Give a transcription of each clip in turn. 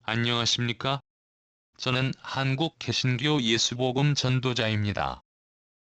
안녕하십니까? 저는 한국 개신교 예수복음 전도자입니다.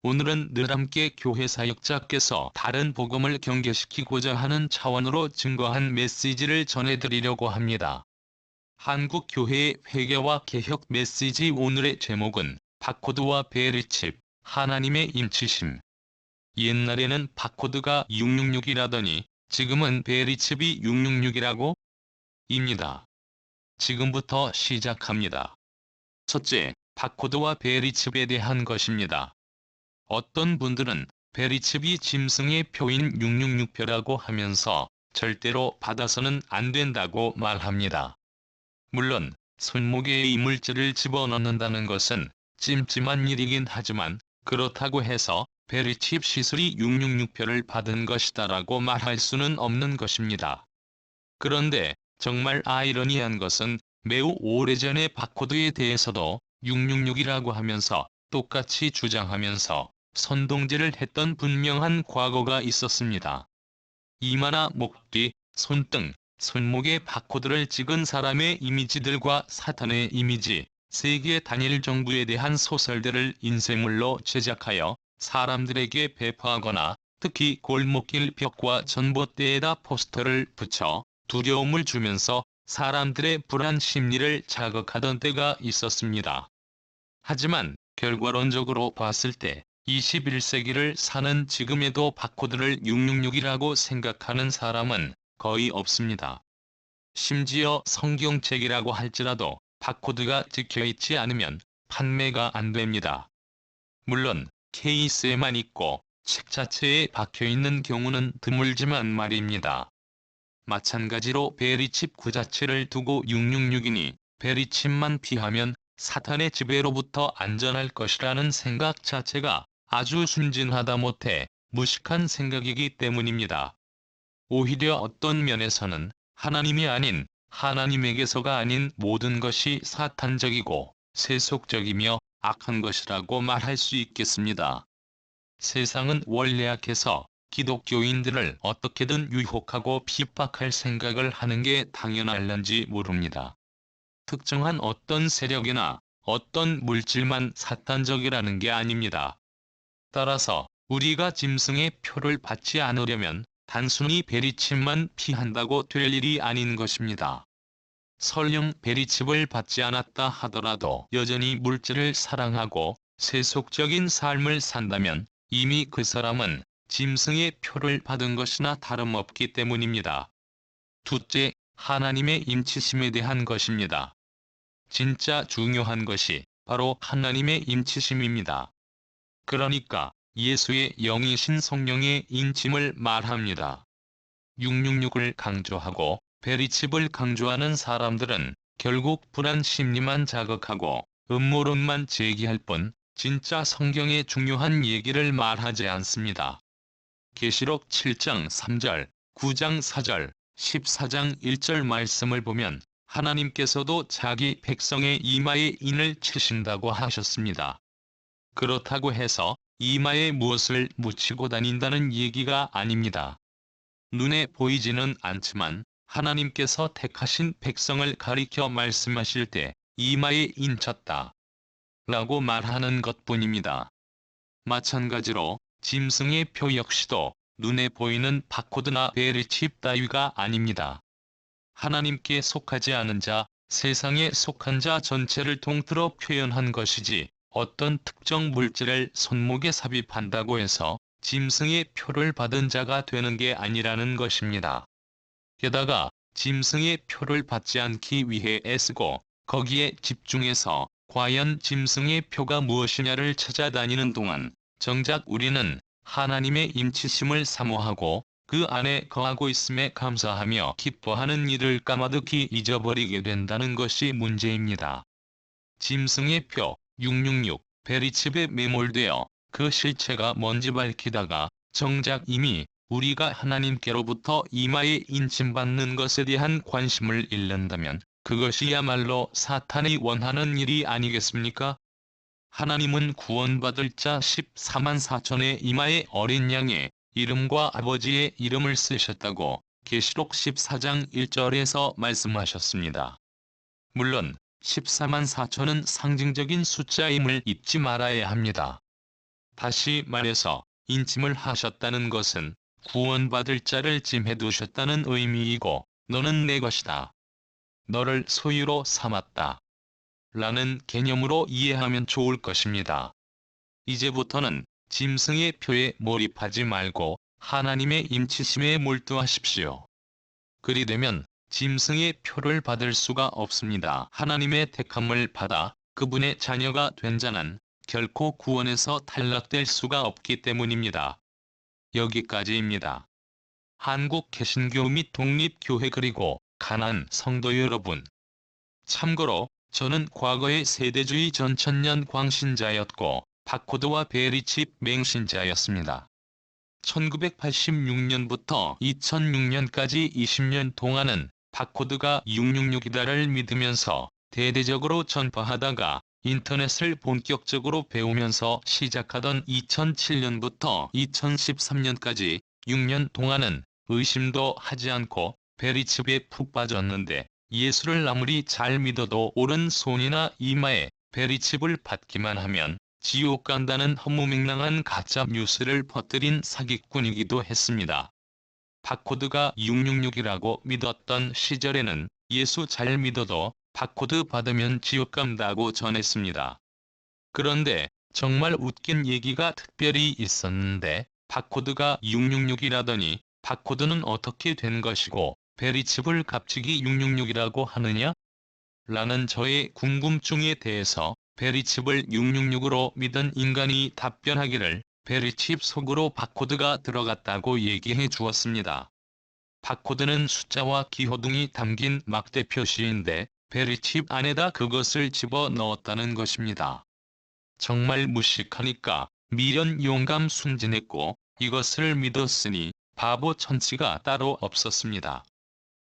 오늘은 늘 함께 교회 사역자께서 다른 복음을 경계시키고자 하는 차원으로 증거한 메시지를 전해드리려고 합니다. 한국 교회의 회개와 개혁 메시지. 오늘의 제목은 바코드와 베리칩, 하나님의 임치심. 옛날에는 바코드가 666이라더니 지금은 베리칩이 666이라고? 입니다. 지금부터 시작합니다. 첫째, 바코드와 베리칩에 대한 것입니다. 어떤 분들은 베리칩이 짐승의 표인 666표라고 하면서 절대로 받아서는 안 된다고 말합니다. 물론 손목에 이물질을 집어넣는다는 것은 찜찜한 일이긴 하지만 그렇다고 해서 베리칩 시술이 666표를 받은 것이다라고 말할 수는 없는 것입니다. 그런데 정말 아이러니한 것은 매우 오래전의 바코드에 대해서도 666이라고 하면서 똑같이 주장하면서 선동질을 했던 분명한 과거가 있었습니다. 이마나 목 뒤, 손등, 손목에 바코드를 찍은 사람의 이미지들과 사탄의 이미지, 세계 단일 정부에 대한 소설들을 인쇄물로 제작하여 사람들에게 배포하거나 특히 골목길 벽과 전봇대에다 포스터를 붙여 두려움을 주면서 사람들의 불안 심리를 자극하던 때가 있었습니다. 하지만 결과론적으로 봤을 때 21세기를 사는 지금에도 바코드를 666이라고 생각하는 사람은 거의 없습니다. 심지어 성경책이라고 할지라도 바코드가 찍혀있지 않으면 판매가 안 됩니다. 물론 케이스에만 있고 책 자체에 박혀있는 경우는 드물지만 말입니다. 마찬가지로 베리칩 그 자체를 두고 666이니 베리칩만 피하면 사탄의 지배로부터 안전할 것이라는 생각 자체가 아주 순진하다 못해 무식한 생각이기 때문입니다. 오히려 어떤 면에서는 하나님이 아닌 하나님에게서가 아닌 모든 것이 사탄적이고 세속적이며 악한 것이라고 말할 수 있겠습니다. 세상은 원래 악해서 기독교인들을 어떻게든 유혹하고 핍박할 생각을 하는 게 당연할는지 모릅니다. 특정한 어떤 세력이나 어떤 물질만 사탄적이라는 게 아닙니다. 따라서 우리가 짐승의 표를 받지 않으려면 단순히 베리칩만 피한다고 될 일이 아닌 것입니다. 설령 베리칩을 받지 않았다 하더라도 여전히 물질을 사랑하고 세속적인 삶을 산다면 이미 그 사람은 짐승의 표를 받은 것이나 다름없기 때문입니다. 둘째, 하나님의 임치심에 대한 것입니다. 진짜 중요한 것이 바로 하나님의 임치심입니다. 그러니까 예수의 영이신 성령의 임침을 말합니다. 666을 강조하고 베리칩을 강조하는 사람들은 결국 불안 심리만 자극하고 음모론만 제기할 뿐 진짜 성경의 중요한 얘기를 말하지 않습니다. 계시록 7장 3절, 9장 4절, 14장 1절 말씀을 보면 하나님께서도 자기 백성의 이마에 인을 치신다고 하셨습니다. 그렇다고 해서 이마에 무엇을 묻히고 다닌다는 얘기가 아닙니다. 눈에 보이지는 않지만 하나님께서 택하신 백성을 가리켜 말씀하실 때 이마에 인쳤다 라고 말하는 것뿐입니다. 마찬가지로 짐승의 표 역시도 눈에 보이는 바코드나 베리칩 따위가 아닙니다. 하나님께 속하지 않은 자, 세상에 속한 자 전체를 통틀어 표현한 것이지 어떤 특정 물질을 손목에 삽입한다고 해서 짐승의 표를 받은 자가 되는 게 아니라는 것입니다. 게다가 짐승의 표를 받지 않기 위해 애쓰고 거기에 집중해서 과연 짐승의 표가 무엇이냐를 찾아다니는 동안 정작 우리는 하나님의 임치심을 사모하고 그 안에 거하고 있음에 감사하며 기뻐하는 일을 까마득히 잊어버리게 된다는 것이 문제입니다. 짐승의 표 666, 베리칩에 매몰되어 그 실체가 뭔지 밝히다가 정작 이미 우리가 하나님께로부터 이마에 인침받는 것에 대한 관심을 잃는다면 그것이야말로 사탄이 원하는 일이 아니겠습니까? 하나님은 구원받을 자 14만 4천의 이마에 어린 양의 이름과 아버지의 이름을 쓰셨다고 계시록 14장 1절에서 말씀하셨습니다. 물론 14만 4천은 상징적인 숫자임을 잊지 말아야 합니다. 다시 말해서 인침을 하셨다는 것은 구원받을 자를 짐해두셨다는 의미이고 너는 내 것이다. 너를 소유로 삼았다. 라는 개념으로 이해하면 좋을 것입니다. 이제부터는 짐승의 표에 몰입하지 말고 하나님의 임치심에 몰두하십시오. 그리 되면 짐승의 표를 받을 수가 없습니다. 하나님의 택함을 받아 그분의 자녀가 된 자는 결코 구원에서 탈락될 수가 없기 때문입니다. 여기까지입니다. 한국 개신교 및 독립교회 그리고 가난 성도 여러분. 참고로 저는 과거의 세대주의 전천년 광신자였고 바코드와 베리칩 맹신자였습니다. 1986년부터 2006년까지 20년 동안은 바코드가 666이다를 믿으면서 대대적으로 전파하다가 인터넷을 본격적으로 배우면서 시작하던 2007년부터 2013년까지 6년 동안은 의심도 하지 않고 베리칩에 푹 빠졌는데 예수를 아무리 잘 믿어도 오른손이나 이마에 베리칩을 받기만 하면 지옥 간다는 허무맹랑한 가짜 뉴스를 퍼뜨린 사기꾼이기도 했습니다. 바코드가 666이라고 믿었던 시절에는 예수 잘 믿어도 바코드 받으면 지옥 간다고 전했습니다. 그런데 정말 웃긴 얘기가 특별히 있었는데 바코드가 666이라더니 바코드는 어떻게 된 것이고 베리칩을 갑자기 666이라고 하느냐? 라는 저의 궁금증에 대해서 베리칩을 666으로 믿은 인간이 답변하기를 베리칩 속으로 바코드가 들어갔다고 얘기해 주었습니다. 바코드는 숫자와 기호등이 담긴 막대 표시인데 베리칩 안에다 그것을 집어 넣었다는 것입니다. 정말 무식하니까 미련 용감 순진했고 이것을 믿었으니 바보 천치가 따로 없었습니다.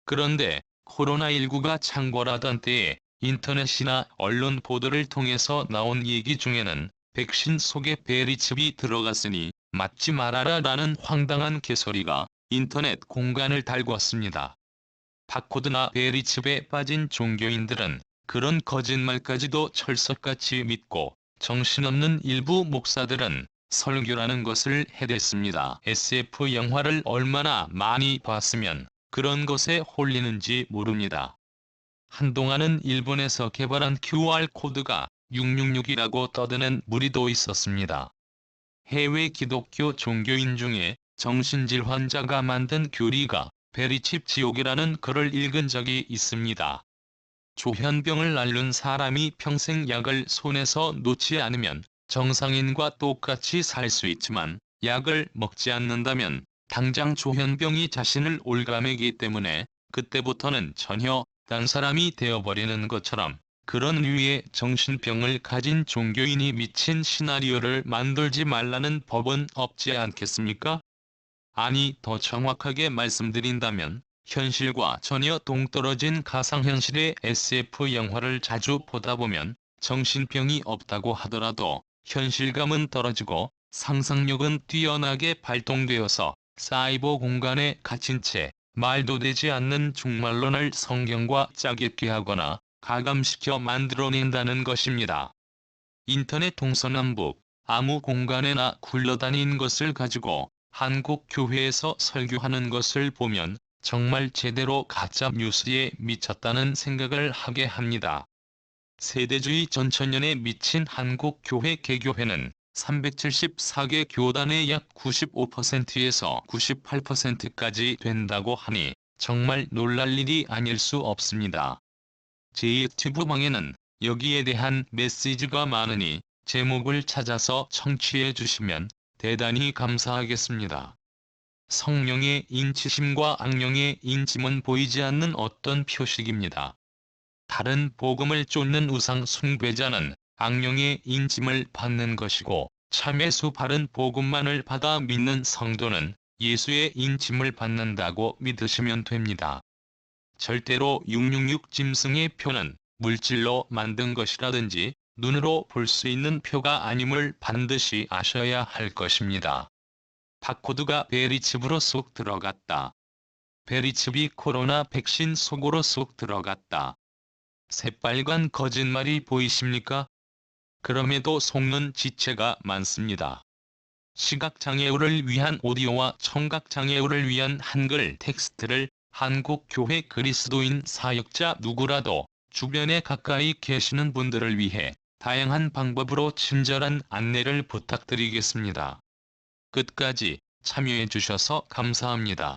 그런데 코로나19가 창궐하던 때에 인터넷이나 언론 보도를 통해서 나온 얘기 중에는 백신 속에 베리칩이 들어갔으니 맞지 말아라 라는 황당한 개소리가 인터넷 공간을 달궜습니다. 바코드나 베리칩에 빠진 종교인들은 그런 거짓말까지도 철석같이 믿고 정신없는 일부 목사들은 설교라는 것을 해댔습니다. SF 영화를 얼마나 많이 봤으면 그런 것에 홀리는지 모릅니다. 한동안은 일본에서 개발한 QR코드가 666이라고 떠드는 무리도 있었습니다. 해외 기독교 종교인 중에 정신질 환자가 만든 교리가 베리칩 지옥이라는 글을 읽은 적이 있습니다. 조현병을 앓는 사람이 평생 약을 손에서 놓지 않으면 정상인과 똑같이 살 수 있지만 약을 먹지 않는다면 당장 조현병이 자신을 올가매기 때문에 그때부터는 전혀 딴 사람이 되어버리는 것처럼 그런 류의 정신병을 가진 종교인이 미친 시나리오를 만들지 말라는 법은 없지 않겠습니까? 아니 더 정확하게 말씀드린다면 현실과 전혀 동떨어진 가상현실의 SF 영화를 자주 보다 보면 정신병이 없다고 하더라도 현실감은 떨어지고 상상력은 뛰어나게 발동되어서 사이버 공간에 갇힌 채 말도 되지 않는 중말론을 성경과 짜깁기 하거나 가감시켜 만들어낸다는 것입니다. 인터넷 동서남북 아무 공간에나 굴러다닌 것을 가지고 한국 교회에서 설교하는 것을 보면 정말 제대로 가짜 뉴스에 미쳤다는 생각을 하게 합니다. 세대주의 전천년에 미친 한국 교회 개교회는 374개 교단의 약 95%에서 98%까지 된다고 하니 정말 놀랄 일이 아닐 수 없습니다. 제 유튜브방에는 여기에 대한 메시지가 많으니 제목을 찾아서 청취해 주시면 대단히 감사하겠습니다. 성령의 인치심과 악령의 인침은 보이지 않는 어떤 표식입니다. 다른 복음을 쫓는 우상 숭배자는 악령의 인침을 받는 것이고 참예수 바른 복음만을 받아 믿는 성도는 예수의 인침을 받는다고 믿으시면 됩니다. 절대로 666 짐승의 표는 물질로 만든 것이라든지 눈으로 볼 수 있는 표가 아님을 반드시 아셔야 할 것입니다. 바코드가 베리칩으로 쏙 들어갔다. 베리칩이 코로나 백신 속으로 쏙 들어갔다. 새빨간 거짓말이 보이십니까? 그럼에도 속는 지체가 많습니다. 시각장애우를 위한 오디오와 청각장애우를 위한 한글 텍스트를 한국교회 그리스도인 사역자 누구라도 주변에 가까이 계시는 분들을 위해 다양한 방법으로 친절한 안내를 부탁드리겠습니다. 끝까지 참여해 주셔서 감사합니다.